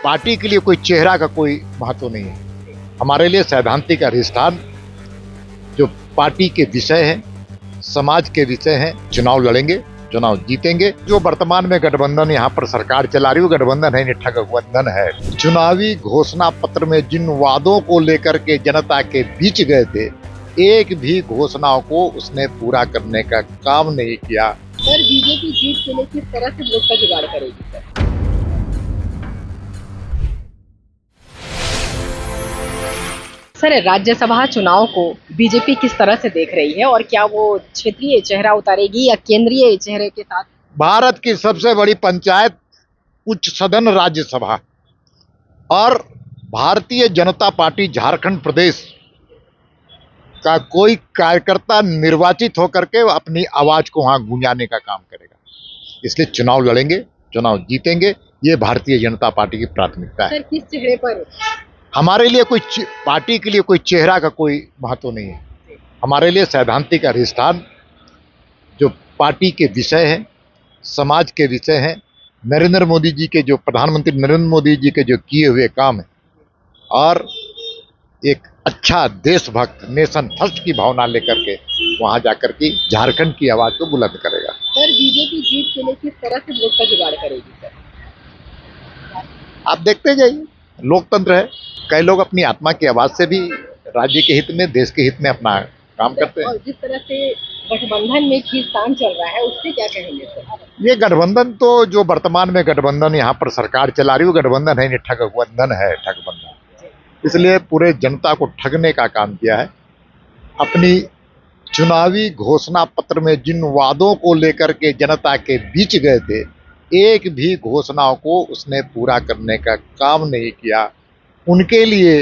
Party के लिए कोई चेहरा का कोई महत्व नहीं है। हमारे लिए सैद्धांतिक अधिष्ठान जो पार्टी के विषय है, समाज के विषय हैं, चुनाव लड़ेंगे, चुनाव जीतेंगे। जो वर्तमान में गठबंधन यहाँ पर सरकार चला रही है, गठबंधन है नहीं, ठगबंधन है। चुनावी घोषणा पत्र में जिन वादों को लेकर के जनता के बीच गए थे, एक भी घोषणाओं को उसने पूरा करने का काम नहीं किया। सर, बीजेपी जीत के लिए किस तरह से वोट का जुगाड़ करेगी सर? सर, राज्यसभा चुनाव को बीजेपी किस तरह से देख रही है और क्या वो क्षेत्रीय चेहरा उतारेगी या केंद्रीय चेहरे के साथ? भारत की सबसे बड़ी पंचायत उच्च सदन राज्यसभा और भारतीय जनता पार्टी झारखंड प्रदेश का कोई कार्यकर्ता निर्वाचित होकर के अपनी आवाज को वहां गूंजाने का काम करेगा। इसलिए चुनाव लड़ेंगे, चुनाव जीतेंगे, ये भारतीय जनता पार्टी की प्राथमिकता है। सर, किस चेहरे पर? हमारे लिए कोई पार्टी के लिए कोई चेहरा का कोई महत्व नहीं है। हमारे लिए सैद्धांतिक अधिष्ठान जो पार्टी के विषय हैं, समाज के विषय हैं, नरेंद्र मोदी जी के जो प्रधानमंत्री नरेंद्र मोदी जी के जो किए हुए काम है और एक अच्छा देशभक्त नेशन फर्स्ट की भावना लेकर के वहां जाकर के झारखंड की आवाज को बुलंद करेगा। सर, बीजेपी जीत के लिए किस तरह से वोट का जुगाड़ करेगी सर? आप देखते जाइए, लोकतंत्र है। कई लोग अपनी आत्मा की आवाज से भी राज्य के हित में, देश के हित में अपना काम करते हैं। और जिस तरह से गठबंधन में खींचतान चल रहा है, उससे क्या कहेंगे सर? ये गठबंधन तो जो वर्तमान में गठबंधन यहाँ पर सरकार चला रही है, गठबंधन है नहीं, ठगबंधन है, ठगबंधन। इसलिए पूरे जनता को ठगने का काम किया है। अपनी चुनावी घोषणा पत्र में जिन वादों को लेकर के जनता के बीच गए थे, एक भी घोषणाओं को उसने पूरा करने का काम नहीं किया। उनके लिए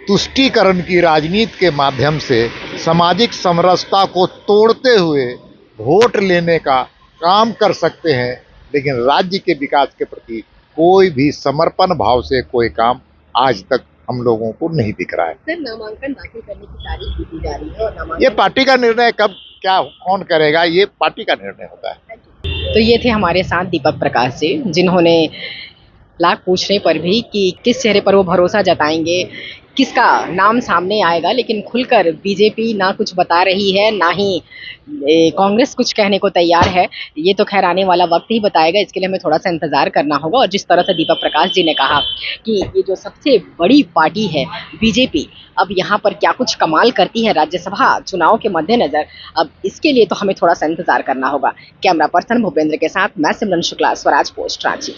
तुष्टीकरण की राजनीति के माध्यम से सामाजिक समरसता को तोड़ते हुए वोट लेने का काम कर सकते हैं, लेकिन राज्य के विकास के प्रति कोई भी समर्पण भाव से कोई काम आज तक हम लोगों को नहीं दिख रहा है। सर, नामांकन दाखिल करने की तारीख दी जा रही है और नामांकन ये पार्टी का निर्णय, कब क्या कौन करेगा, ये पार्टी का निर्णय होता है। तो ये थे हमारे साथ दीपक प्रकाश जी, जिन्होंने लाख पूछने पर भी कि किस चेहरे पर वो भरोसा जताएंगे, किसका नाम सामने आएगा, लेकिन खुलकर बीजेपी ना कुछ बता रही है, ना ही कांग्रेस कुछ कहने को तैयार है। ये तो खैर आने वाला वक्त ही बताएगा, इसके लिए हमें थोड़ा सा इंतजार करना होगा। और जिस तरह से दीपक प्रकाश जी ने कहा कि ये जो सबसे बड़ी पार्टी है बीजेपी, अब यहाँ पर क्या कुछ कमाल करती है राज्यसभा चुनाव के मद्देनजर, अब इसके लिए तो हमें थोड़ा सा इंतजार करना होगा। कैमरा पर्सन भूपेंद्र के साथ मैं सिमरन शुक्ला, स्वराज पोस्ट, रांची।